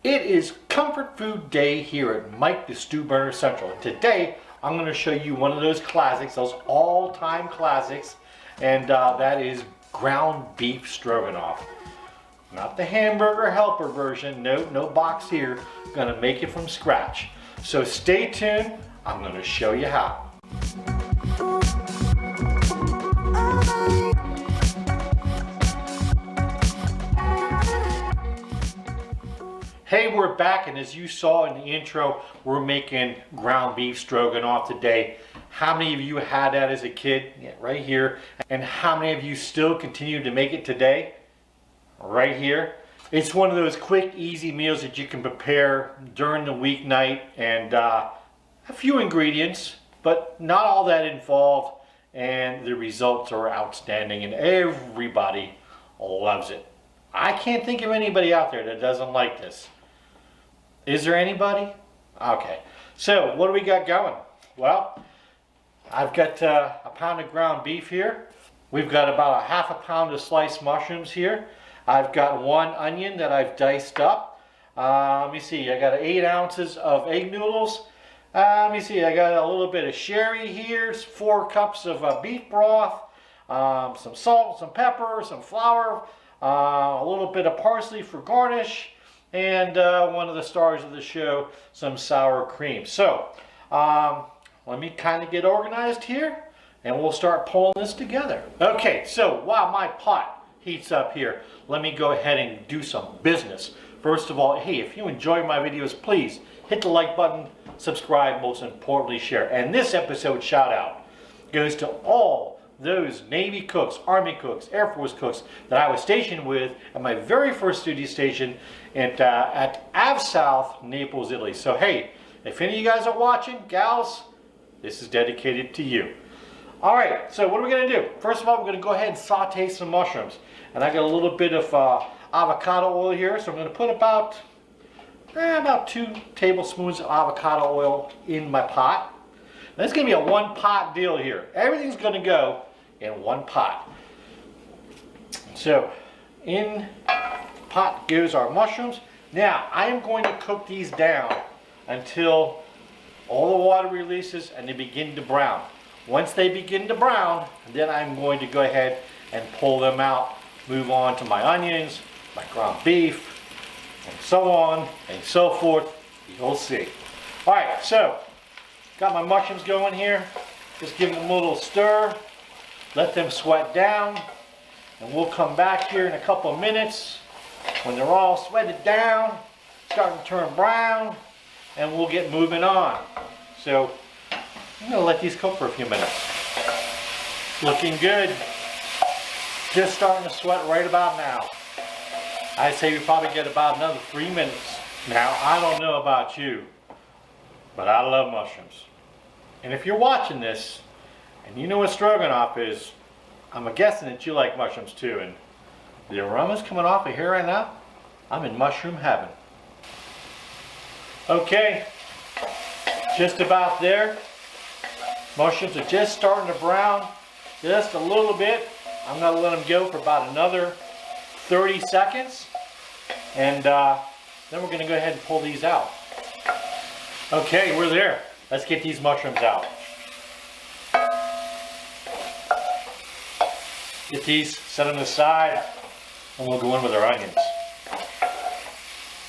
It is comfort food day here at Mike the Stew Burner Central. And today I'm going to show you one of those classics, those all-time classics, and that is ground beef stroganoff. Not the hamburger helper version, no box here. I'm going to make it from scratch. So stay tuned, I'm going to show you how. Hey, we're back, and as you saw in the intro, we're making ground beef stroganoff today. How many of you had that as a kid? Yeah, right here. And how many of you still continue to make it today? Right here. It's one of those quick, easy meals that you can prepare during the weeknight, and a few ingredients, but not all that involved, and the results are outstanding, and everybody loves it. I can't think of anybody out there that doesn't like this. Is there anybody? Okay, so what do we got going? Well, I've got a pound of ground beef here. We've got about a half a pound of sliced mushrooms here. I've got one onion that I've diced up. Let me see, I got 8 ounces of egg noodles. Let me see, I got a little bit of sherry here, 4 cups of beef broth, some salt, some pepper, some flour, a little bit of parsley for garnish, and one of the stars of the show, some sour cream. So let me kind of get organized here, and we'll start pulling this together. Okay, so while my pot heats up here, let me go ahead and do some business. First of all, hey, if you enjoy my videos, please hit the like button, subscribe, most importantly share. And this episode shout out goes to all those Navy cooks, Army cooks, Air Force cooks that I was stationed with at my very first duty station at Av South, Naples, Italy. So hey, if any of you guys are watching, gals, this is dedicated to you. All right, so what are we gonna do? First of all, we're gonna go ahead and saute some mushrooms. And I got a little bit of avocado oil here, so I'm gonna put about 2 tablespoons of avocado oil in my pot. Now, it's gonna be a one pot deal here. Everything's gonna go in one pot. So in pot goes our mushrooms. Now I am going to cook these down until all the water releases and they begin to brown. Once they begin to brown, then I'm going to go ahead and pull them out, move on to my onions, my ground beef, and so on and so forth. You'll see. All right, so got my mushrooms going here. Just give them a little stir. Let them sweat down. And we'll come back here in a couple of minutes when they're all sweated down, starting to turn brown, and we'll get moving on. So I'm going to let these cook for a few minutes. Looking good. Just starting to sweat right about now. I'd say we probably get about another 3 minutes. Now, I don't know about you, but I love mushrooms. And if you're watching this, and you know what stroganoff is, I'm guessing that you like mushrooms too. And the aroma's coming off of here right now. I'm in mushroom heaven. Okay, just about there. Mushrooms are just starting to brown just a little bit. I'm going to let them go for about another 30 seconds. And then we're going to go ahead and pull these out. Okay, we're there. Let's get these mushrooms out. Get these, set them aside, and we'll go in with our onions.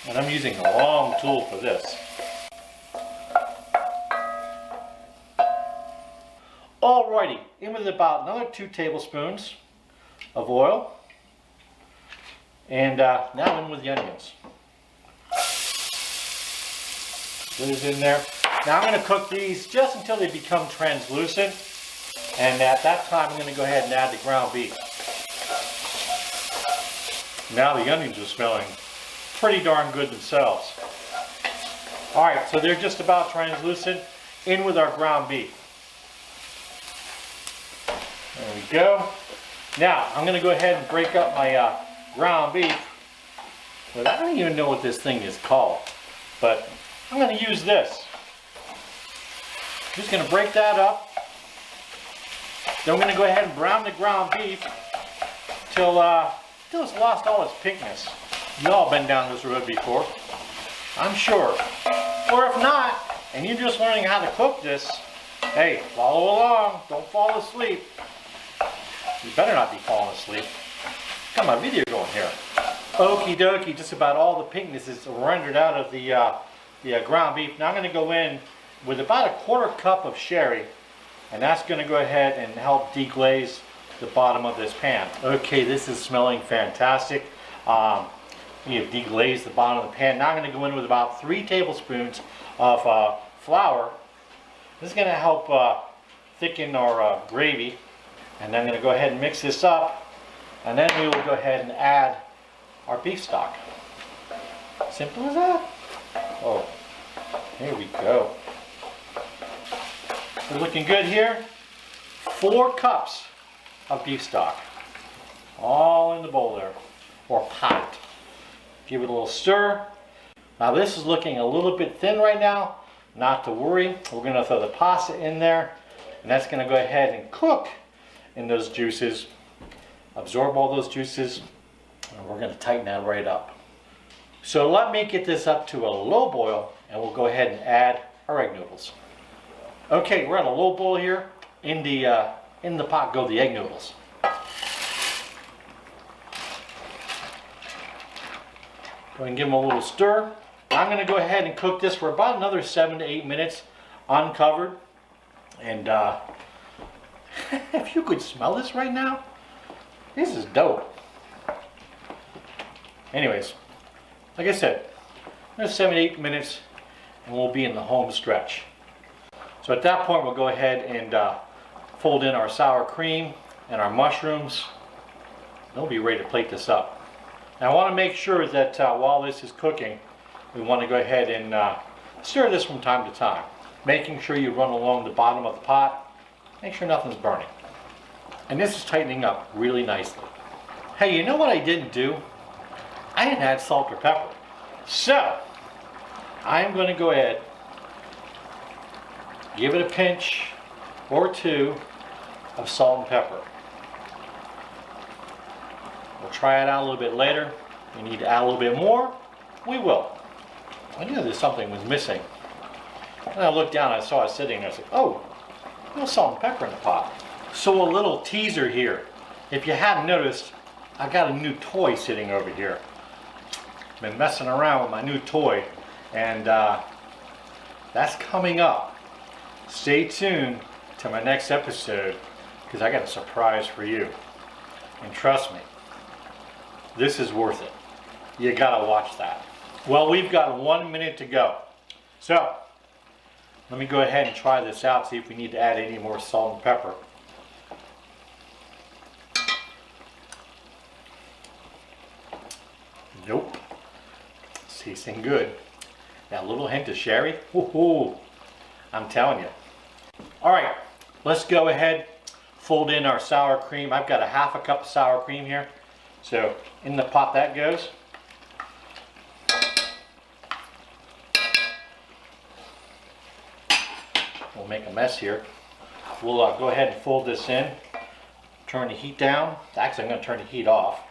And I'm using a long tool for this. Alrighty, in with about another 2 tablespoons of oil. And now in with the onions. Those in there. Now I'm going to cook these just until they become translucent. And at that time I'm going to go ahead and add the ground beef. Now the onions are smelling pretty darn good themselves. Alright, so they're just about translucent. In with our ground beef. There we go. Now I'm going to go ahead and break up my ground beef. But I don't even know what this thing is called. But I'm going to use this. I'm just going to break that up. Then I'm going to go ahead and brown the ground beef till it's lost all its pinkness. You've all been down this road before. I'm sure. Or if not, and you're just learning how to cook this, hey, follow along. Don't fall asleep. You better not be falling asleep. Got my video going here. Okie dokie, just about all the pinkness is rendered out of the ground beef. Now I'm going to go in with about a 1/4 cup of sherry, and that's going to go ahead and help deglaze the bottom of this pan. Okay, this is smelling fantastic. You have deglazed the bottom of the pan. Now I'm going to go in with about 3 tablespoons of flour. This is going to help thicken our gravy. And then I'm going to go ahead and mix this up. And then we will go ahead and add our beef stock. Simple as that. Oh, here we go. We're looking good here. 4 cups of beef stock. All in the bowl there, or pot. Give it a little stir. Now this is looking a little bit thin right now. Not to worry. We're going to throw the pasta in there. And that's going to go ahead and cook in those juices. Absorb all those juices. And we're going to tighten that right up. So let me get this up to a low boil, and we'll go ahead and add our egg noodles. Okay, we're at a low boil here. In the pot go the egg noodles. Go ahead and give them a little stir. I'm going to go ahead and cook this for about another 7 to 8 minutes uncovered. And if you could smell this right now, this is dope. Anyways, like I said, another 7 to 8 minutes and we'll be in the home stretch. So at that point we'll go ahead and fold in our sour cream and our mushrooms. Then we'll be ready to plate this up. Now I want to make sure that while this is cooking, we want to go ahead and stir this from time to time. Making sure you run along the bottom of the pot. Make sure nothing's burning. And this is tightening up really nicely. Hey, you know what I didn't do? I didn't add salt or pepper. So, I'm going to go ahead, give it a pinch or 2 of salt and pepper. We'll try it out a little bit later. If we need to add a little bit more, we will. I knew there's something was missing. And I looked down, I saw it sitting there. I said, oh, a little salt and pepper in the pot. So a little teaser here. If you hadn't noticed, I got a new toy sitting over here. Been messing around with my new toy, and that's coming up. Stay tuned to my next episode, because I got a surprise for you. And trust me, this is worth it. You gotta watch that. Well, we've got 1 minute to go. So, let me go ahead and try this out, see if we need to add any more salt and pepper. Nope. It's tasting good. That little hint of sherry, woohoo! I'm telling you. Alright, let's go ahead, fold in our sour cream. I've got a 1/2 cup of sour cream here. So, in the pot that goes. We'll make a mess here. We'll go ahead and fold this in. Turn the heat down. Actually, I'm going to turn the heat off.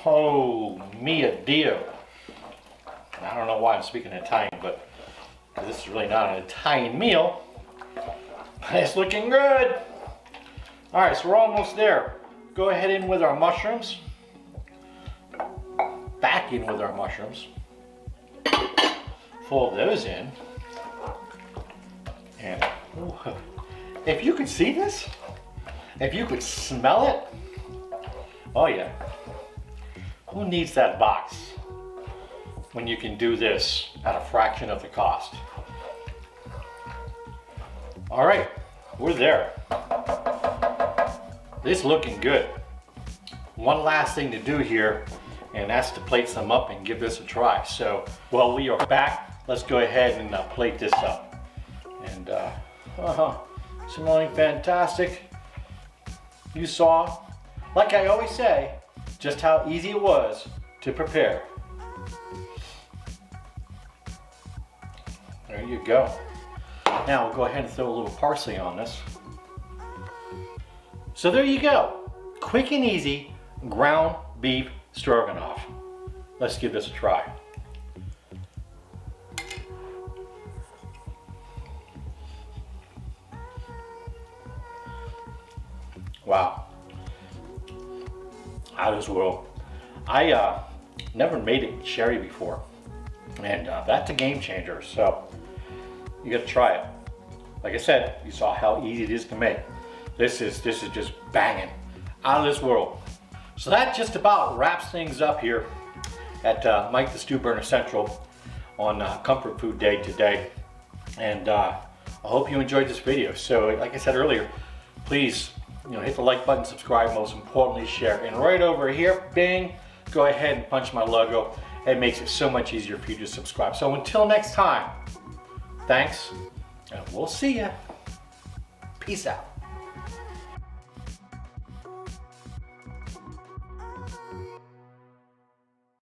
Oh, mio Dio. I don't know why I'm speaking Italian, but this is really not an Italian meal. But it's looking good. Alright, so we're almost there. Go ahead in with our mushrooms. Back in with our mushrooms. Fold those in. And ooh, if you could see this, if you could smell it, oh yeah. Who needs that box when you can do this at a fraction of the cost? All right, we're there. This is looking good. One last thing to do here, and that's to plate some up and give this a try. So, while we are back, let's go ahead and plate this up. And smelling fantastic. You saw, like I always say, just how easy it was to prepare. There you go. Now we'll go ahead and throw a little parsley on this. So there you go. Quick and easy ground beef stroganoff. Let's give this a try. Wow. Out of this world. I never made it with cherry before. And that's a game changer. So you gotta try it. Like I said, you saw how easy it is to make. This is just banging. Out of this world. So that just about wraps things up here at Mike the Stew Burner Central on Comfort Food Day today. And I hope you enjoyed this video. So like I said earlier, please hit the like button, subscribe, most importantly share. And right over here, bing, go ahead and punch my logo. It makes it so much easier for you to subscribe. So until next time, thanks, and we'll see ya. Peace out.